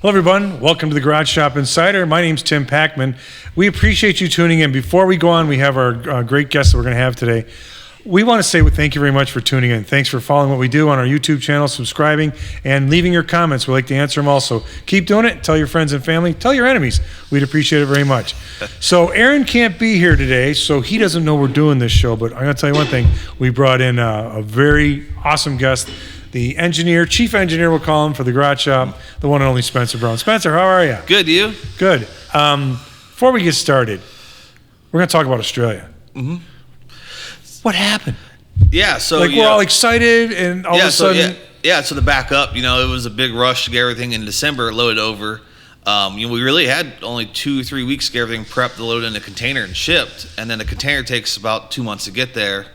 Hello, everyone. Welcome to the Garage Shop Insider. My name's Tim Packman. We appreciate you tuning in. Before we go on, we have our great guest that we're going to have today. We want to say thank you very much for tuning in. Thanks for following what we do on our YouTube channel, subscribing, and leaving your comments. We like to answer them also. Keep doing it. Tell your friends and family. Tell your enemies. We'd appreciate it very much. So Aaron can't be here today, so he doesn't know we're doing this show. But I'm going to tell you one thing. We brought in a very awesome guest. The engineer, chief engineer, we'll call him, for the garage shop, the one and only Spencer Brown. Spencer, how are you? Good, you? Good. Before we get started, we're going to talk about Australia. Mm-hmm. What happened? Yeah, so we're all excited, and all of a sudden, so to back up, it was a big rush to get everything in December loaded over. We really had only 2-3 weeks to get everything prepped to load in a container and shipped, and then the container takes about 2 months to get there.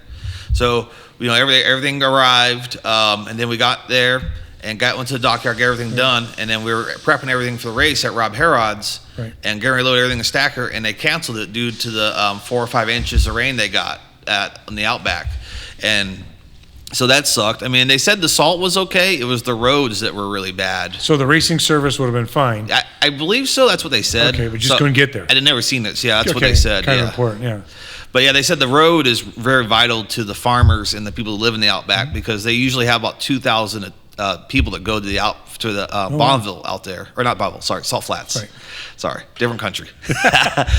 So everything arrived, and then we got there and went to the dockyard, got everything done, and then we were prepping everything for the race at Rob Herod's, and getting ready to load everything in the stacker, and they canceled it due to the 4 or 5 inches of rain they got on the Outback, and so that sucked. They said the salt was okay. It was the roads that were really bad. So the racing service would have been fine. I believe so. That's what they said. Okay, but just couldn't get there. I had never seen it. So yeah, that's what they said. Kind of important, yeah. But yeah, they said the road is very vital to the farmers and the people who live in the Outback, because they usually have about 2,000 people that go to the Bonneville out there, or not Bonneville, sorry, Salt Flats. Right. Sorry, different country.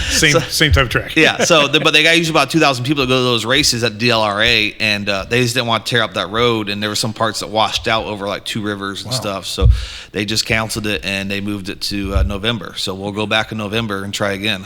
same type of track. Yeah. But they got usually about 2,000 people that go to those races at DLRA, and they just didn't want to tear up that road, and there were some parts that washed out over like 2 rivers and stuff. So they just canceled it and they moved it to November. So we'll go back in November and try again.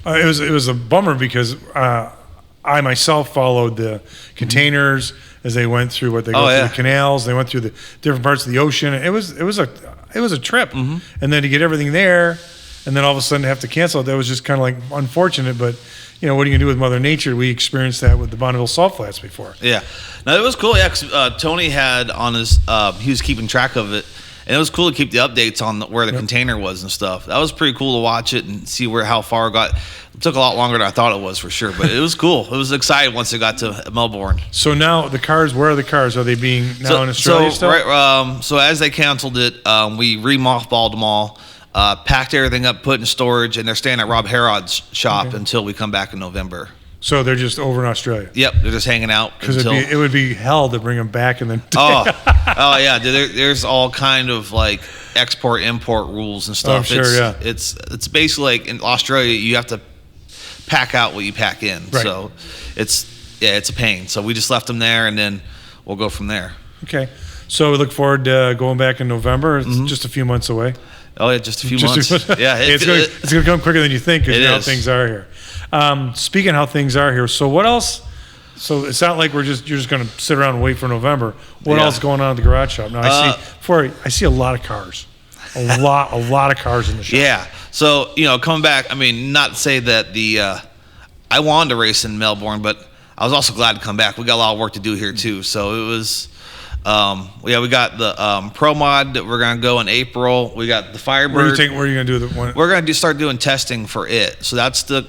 It was a bummer because I myself followed the containers as they went through through the canals. They went through the different parts of the ocean. It was a trip, and then to get everything there, and then all of a sudden have to cancel it. That was just kind of like unfortunate. But what are you gonna do with Mother Nature? We experienced that with the Bonneville Salt Flats before. Yeah, no, it was cool. Yeah, 'cause Tony had on his he was keeping track of it. And it was cool to keep the updates on where the container was and stuff. That was pretty cool to watch it and see how far it got. It took a lot longer than I thought it was, for sure, but it was cool. It was exciting once it got to Melbourne. So now the cars, where are the cars? Are they being now in Australia still? Right, so as they canceled it, we re-mothballed them all, packed everything up, put in storage, and they're staying at Rob Herod's shop until we come back in November. So they're just over in Australia. Yep, they're just hanging out. Because it would be hell to bring them back and then. oh yeah, there's all kind of like export import rules and stuff. Oh, sure, It's basically like in Australia you have to pack out what you pack in. Right. So it's a pain. So we just left them there, and then we'll go from there. Okay. So we look forward to going back in November. It's just a few months away. Oh yeah, just a few months. Yeah, it's going to come quicker than you think, because how things are here. Speaking of how things are here, so what else? So it's not like you're just going to sit around and wait for November. What else is going on at the garage shop? Now I see a lot of cars, a lot of cars in the shop. Yeah. So coming back, not to say that I wanted to race in Melbourne, but I was also glad to come back. We got a lot of work to do here too. So it was. We got the Pro Mod that we're gonna go in April. We got the Firebird. Where are you gonna do the one? We're gonna start doing testing for it. So that's the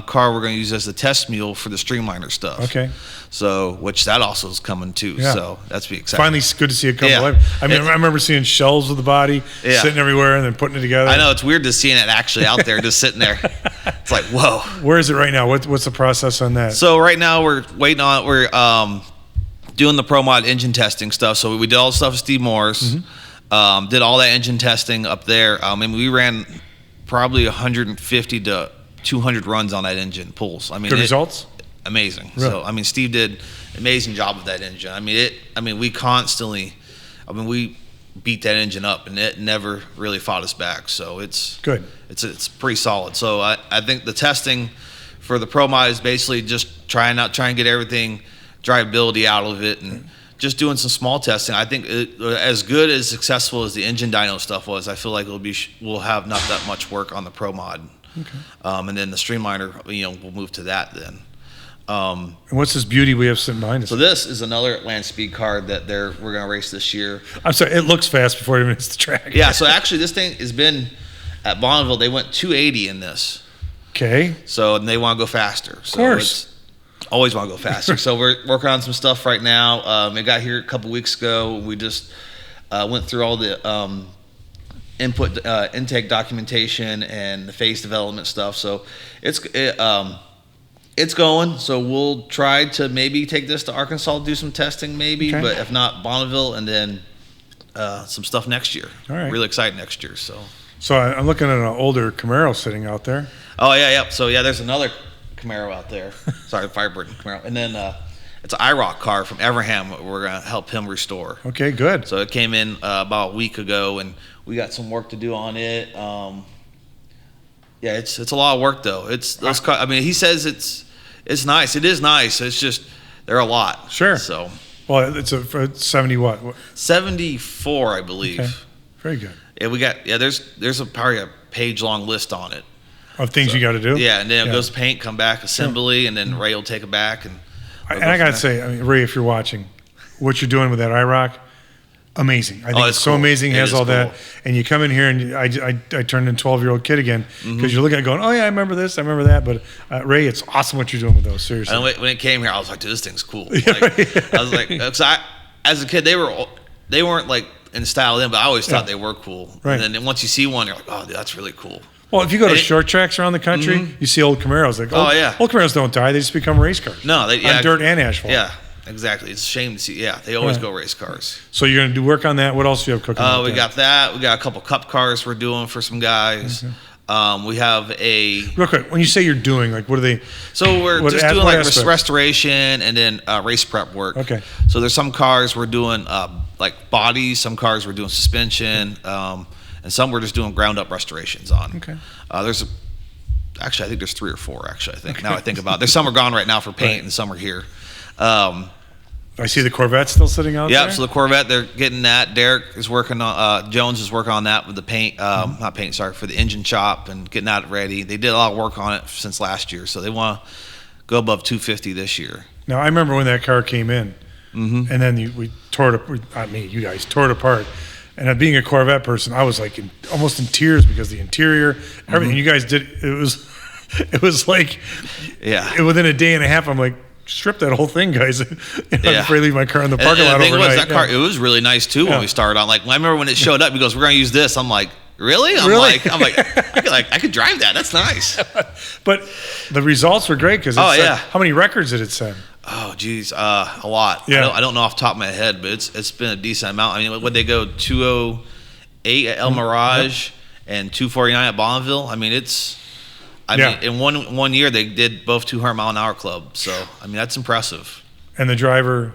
car we're gonna use as the test mule for the Streamliner stuff. Okay. So which that also is coming too. Yeah. So that's be exciting. Finally, it's good to see it come alive. I remember seeing shells of the body sitting everywhere and then putting it together. I know, it's weird to seeing it actually out there, just sitting there. It's like, whoa. Where is it right now? What's the process on that? So right now we're waiting on doing the Pro Mod engine testing stuff. So we did all the stuff with Steve Morris, did all that engine testing up there. We ran probably 150 to 200 runs on that engine, pulls. Good results? Amazing. Really? So, Steve did an amazing job with that engine. We constantly, we beat that engine up, and it never really fought us back. So it's good. It's pretty solid. So I think the testing for the Pro Mod is basically just try and get everything drivability out of it and just doing some small testing. I think as good as successful as the engine dyno stuff was, I feel like we'll have not that much work on the Pro Mod. Okay. And then the Streamliner, we'll move to that then. And what's this beauty we have sitting behind us? So this is another land speed car that we're going to race this year. I'm sorry, it looks fast before it even hits the track. Yeah, so actually this thing has been at Bonneville. They went 280 in this. Okay. So and they want to go faster. Of course. Always want to go faster. So we're working on some stuff right now. It got here a couple weeks ago. We just went through all the intake documentation and the phase development stuff. So it's going. So we'll try to maybe take this to Arkansas, do some testing maybe, Okay. but if not, Bonneville, and then some stuff next year. All right. Really excited next year. So I'm looking at an older Camaro sitting out there. Oh yeah. So there's another Camaro out there. Sorry, Firebird Camaro, and then it's an IROC car from Everham. We're gonna help him restore. Okay, good. So it came in about a week ago, and we got some work to do on it. It's a lot of work though. It's those cars. I mean, he says it's nice. It is nice. It's just they're a lot. Sure. So Well, it's a 70 what? 74, I believe. Okay. Very good. Yeah, there's probably a page long list on it. Of things you got to do? Yeah, and then it goes paint, come back, assembly, and then Ray will take it back. And I got to say, Ray, if you're watching, what you're doing with that IROC, amazing. I think it's so cool. amazing. It has all that. Cool. And you come in here, and I turned into a 12-year-old kid again because you're looking at it going, oh, yeah, I remember this, I remember that. But, Ray, it's awesome what you're doing with those, seriously. And when it came here, I was like, dude, this thing's cool. Like, I was like, because as a kid, they weren't like in style then, but I always thought they were cool. Right. And then once you see one, you're like, oh, dude, that's really cool. Well, if you go to short tracks around the country, you see old Camaros. Like, old Camaros don't die; they just become race cars. No, on dirt and asphalt. Yeah, exactly. It's a shame to see. Yeah, they always go race cars. So you're going to do work on that. What else do you have cooking? We got that. We got a couple cup cars we're doing for some guys. Okay. We have a real quick. When you say you're doing, like, what are they? So we're just doing what like aspect? restoration and then race prep work. Okay. So there's some cars we're doing like bodies. Some cars we're doing suspension. And some we're just doing ground up restorations on. Okay. I think there's 3 or 4. Actually, I think now I think about it. There's some are gone right now for paint, and some are here. I see the Corvette still sitting out there. Yeah, so the Corvette, they're getting that. Derek is working on. Jones is working on that with the paint. Not paint, sorry, for the engine shop and getting that ready. They did a lot of work on it since last year, so they want to go above 250 this year. Now I remember when that car came in, and then we tore it. Not me, you guys tore it apart. And being a Corvette person, I was like almost in tears because the interior, everything you guys did, it was like, within a day and a half, I'm like, strip that whole thing, guys. I'm afraid to leave my car in the parking lot overnight. Was, that car, it was really nice too when we started on. Like, I remember when it showed up, he goes, "We're going to use this." I'm like, "Really?" I'm like, I could drive that. That's nice. But the results were great because how many records did it set? Oh, geez, a lot. Yeah. I don't know off the top of my head, but it's been a decent amount. I mean, would they go 208 at El Mirage and 249 at Bonneville? I mean, mean, in one year they did both 200 mile an hour club. So I mean, that's impressive. And the driver,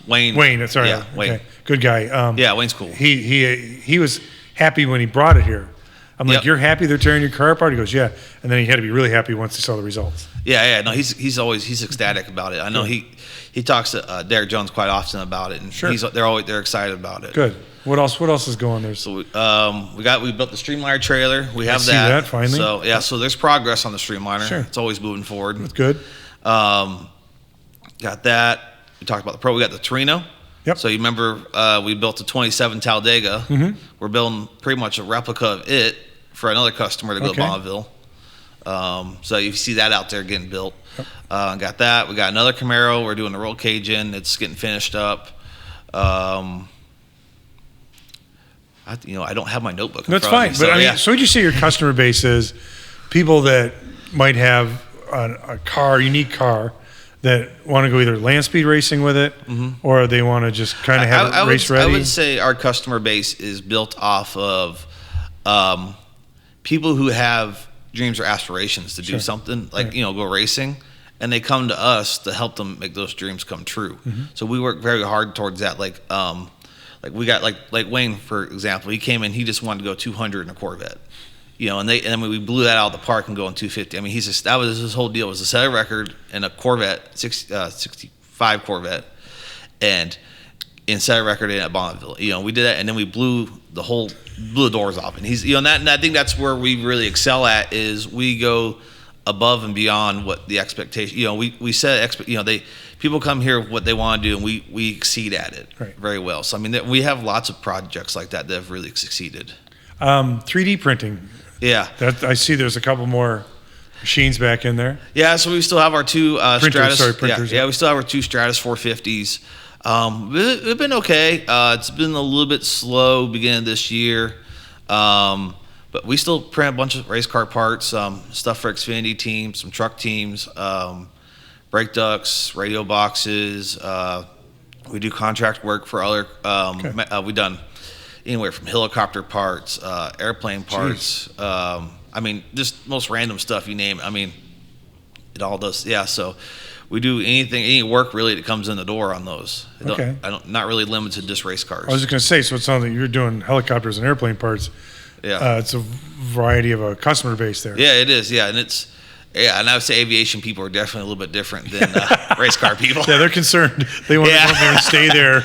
Wayne. Sorry, yeah, Wayne. Okay. Good guy. Wayne's cool. He was happy when he brought it here. I'm like, you're happy they're tearing your car apart? He goes, yeah. And then he had to be really happy once he saw the results. Yeah. No, he's ecstatic about it. I know he talks to Derek Jones quite often about it, and they're excited about it. Good. What else is going there? So we built the Streamliner trailer. We have I see that finally. So so there's progress on the Streamliner. Sure. It's always moving forward. That's good. Got that. We talked about the Pro. We got the Torino. Yep. So you remember we built a 27 Talladega. Mm-hmm. We're building pretty much a replica of it for another customer to go to Bonneville. So you see that out there getting built. Yep. Got that. We got another Camaro. We're doing the roll cage in. It's getting finished up. I don't have my notebook. That's fine. So, but so would you say your customer base is people that might have a unique car, that want to go either land speed racing with it, or they want to just kind of have it race ready? I would say our customer base is built off of people who have dreams or aspirations to do something, like go racing, and they come to us to help them make those dreams come true. So we work very hard towards that. Like we got like Wayne, for example. He came in, he just wanted to go 200 in a Corvette. And then we blew that out of the park and going 250. I mean, that was his whole deal, was to set a record in a Corvette, 65 Corvette, and set a record in at Bonneville. We did that, and then we blew the doors off. And he's, and I think that's where we really excel at, is we go above and beyond what the expectation. We set people come here with what they want to do, and we exceed at it very well. So I mean, we have lots of projects like that have really succeeded. 3D printing. Yeah, I see. There's a couple more machines back in there. Yeah, so we still have our two printers. Yeah, we still have our two Stratus 450s. It's been okay. It's been a little bit slow beginning this year, but we still print a bunch of race car parts, stuff for Xfinity teams, some truck teams, brake ducts, radio boxes. We do contract work for other. We've done anywhere from helicopter parts, airplane parts. I mean, just most random stuff you name it. I mean, it all does. Yeah, so we do any work really that comes in the door on those. Not really limited to just race cars. I was just going to say, so it sounds like you're doing helicopters and airplane parts. Yeah, it's a variety of a customer base there. Yeah, it is. Yeah, and I would say aviation people are definitely a little bit different than race car people. Yeah, they're concerned. They want to go up there and stay there.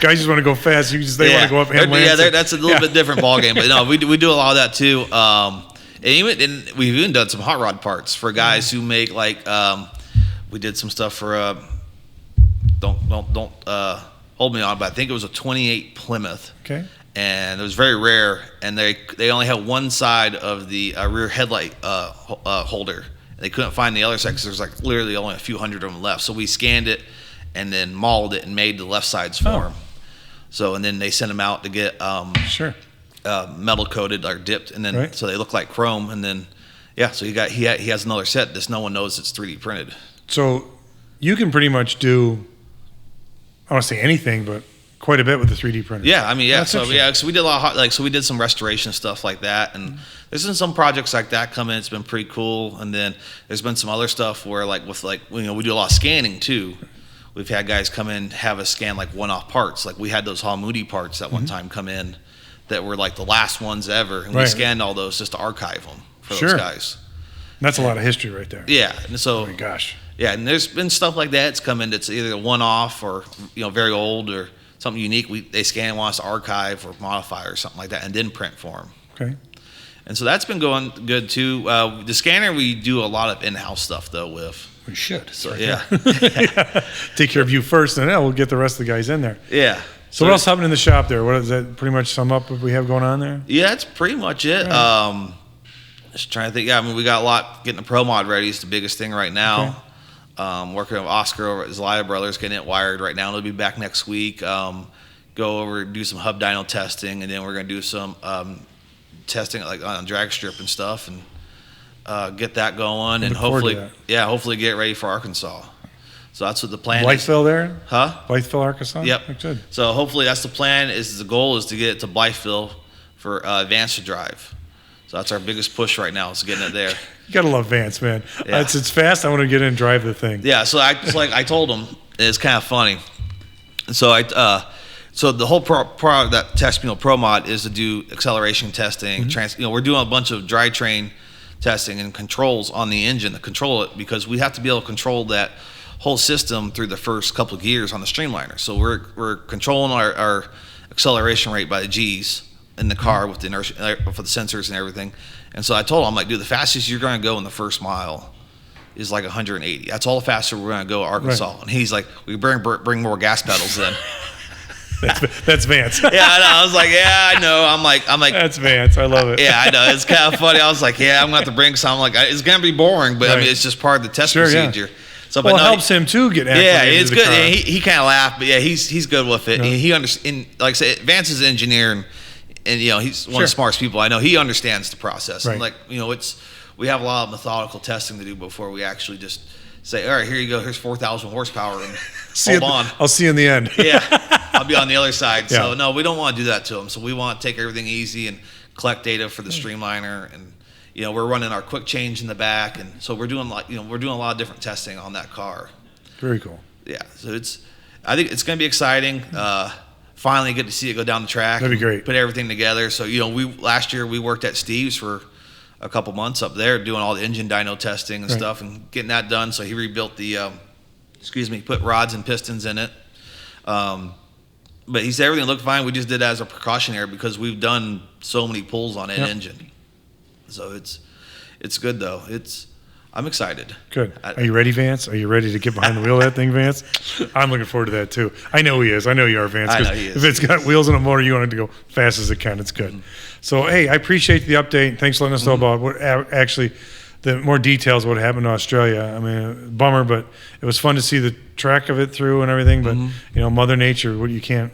Guys just want to go fast. They want to go up and land. Yeah, that's a little bit different ballgame. But no, we do a lot of that too. And we've even done some hot rod parts for guys who make we did some stuff for don't hold me on, but I think it was a 28 Plymouth. Okay. And it was very rare, and they only had one side of the rear headlight holder. They couldn't find the other side because there's literally only a few hundred of them left. So we scanned it and then mauled it and made the left sides for them. So, and then they sent them out to get metal coated or dipped, and then so they look like chrome. And then so he has another set. Just no one knows it's 3D printed. So you can pretty much do, I don't want to say anything, but quite a bit with the 3D printer. Yeah, I mean, so we did a lot of so we did some restoration stuff like that, and there's been some projects like that come in. It's been pretty cool, and then there's been some other stuff where we do a lot of scanning too. We've had guys come in, have us scan one-off parts. Like we had those Hall Moody parts that one time come in that were the last ones ever, and we scanned all those just to archive them for those guys. And that's a lot of history right there. Yeah, and so oh my gosh. Yeah, and there's been stuff like that that's come in that's either a one-off or very old or something unique. They scan and want us to archive or modify or something like that, and then print for them. Okay. And so that's been going good too. The scanner we do a lot of in-house stuff though with. We should. So yeah. Take care of you first, and then we'll get the rest of the guys in there. Yeah. So what else happened in the shop there? What does that pretty much sum up what we have going on there? Yeah, that's pretty much it. Right. Just trying to think. Yeah, I mean, we got a lot. Getting the Pro Mod ready is the biggest thing right now. Okay. Working with Oscar over at Zelaya Brothers, getting it wired right now. They'll be back next week. Go over, do some hub dyno testing, and then we're going to do some testing on drag strip and stuff, and get that going, and hopefully get it ready for Arkansas. So that's what the plan is. Blytheville there? Huh? Blytheville, Arkansas? Yep. Good. So hopefully that's the plan. The goal is to get it to Blytheville for Vance to drive. So that's our biggest push right now, is getting it there. You gotta love Vance, man. Yeah. It's fast. I want to get in and drive the thing. Yeah. So I told him, it's kind of funny. And so so the whole that test Pro Mod is to do acceleration testing. We're doing a bunch of drivetrain testing and controls on the engine to control it, because we have to be able to control that whole system through the first couple of gears on the streamliner. So we're controlling our acceleration rate by the G's in the car with the inertia, for the sensors and everything. And so I told him, I'm like, dude, the fastest you're going to go in the first mile is 180. That's all the faster we're going to go to Arkansas. Right. And he's like, we bring more gas pedals then. That's Vance. Yeah, I know. I was like, yeah, I know. I'm like, that's Vance. I love it. Yeah, I know. It's kind of funny. I was like, yeah, I'm going to have to bring some. Like, it's going to be boring, but I mean, it's just part of the test procedure. Yeah. So, but it helps him too get acclimated. Yeah, it's good. Yeah, he kind of laughed, but yeah, he's good with it. Yeah. He understands. Like I said, Vance is an engineer, and he's one of the smartest people I know. He understands the process. Right. And we have a lot of methodical testing to do before we actually just say, all right, here you go. Here's 4,000 horsepower, and hold on. I'll see you in the end. Yeah, I'll be on the other side. Yeah. So no, we don't want to do that to him. So we want to take everything easy and collect data for the streamliner, and we're running our quick change in the back, and so we're doing a lot of different testing on that car. Very cool. Yeah, so I think it's going to be exciting. Finally get to see it go down the track. That'd be great. Put everything together. So last year we worked at Steve's for a couple months up there doing all the engine dyno testing and stuff, and getting that done. So he rebuilt put rods and pistons in it. But he said everything looked fine. We just did it as a precautionary because we've done so many pulls on that engine. So it's good though. I'm excited. Good. Are you ready, Vance? Are you ready to get behind the wheel of that thing, Vance? I'm looking forward to that too. I know he is. I know you are, Vance. I know he is. If it's got wheels and a motor, you want it to go fast as it can. It's good. So, hey, I appreciate the update. Thanks for letting us know about what actually the more details of what happened in Australia. I mean, bummer, but it was fun to see the track of it through and everything. But Mother Nature, you can't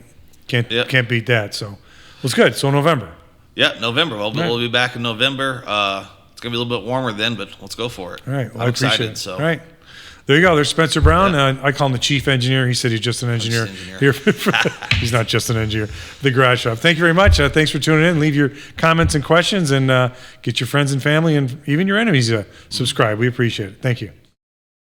beat that. So it was good. So November. Yeah, November. We'll be back in November. It's gonna be a little bit warmer then, but let's go for it. All right. Well, I'm I appreciate excited. it. So. All right. There you go. There's Spencer Brown. I call him the chief engineer. He said he's just an engineer. Here he's not just an engineer. The Garage Shop. Thank you very much. Thanks for tuning in. Leave your comments and questions, and get your friends and family and even your enemies to subscribe. We appreciate it. Thank you.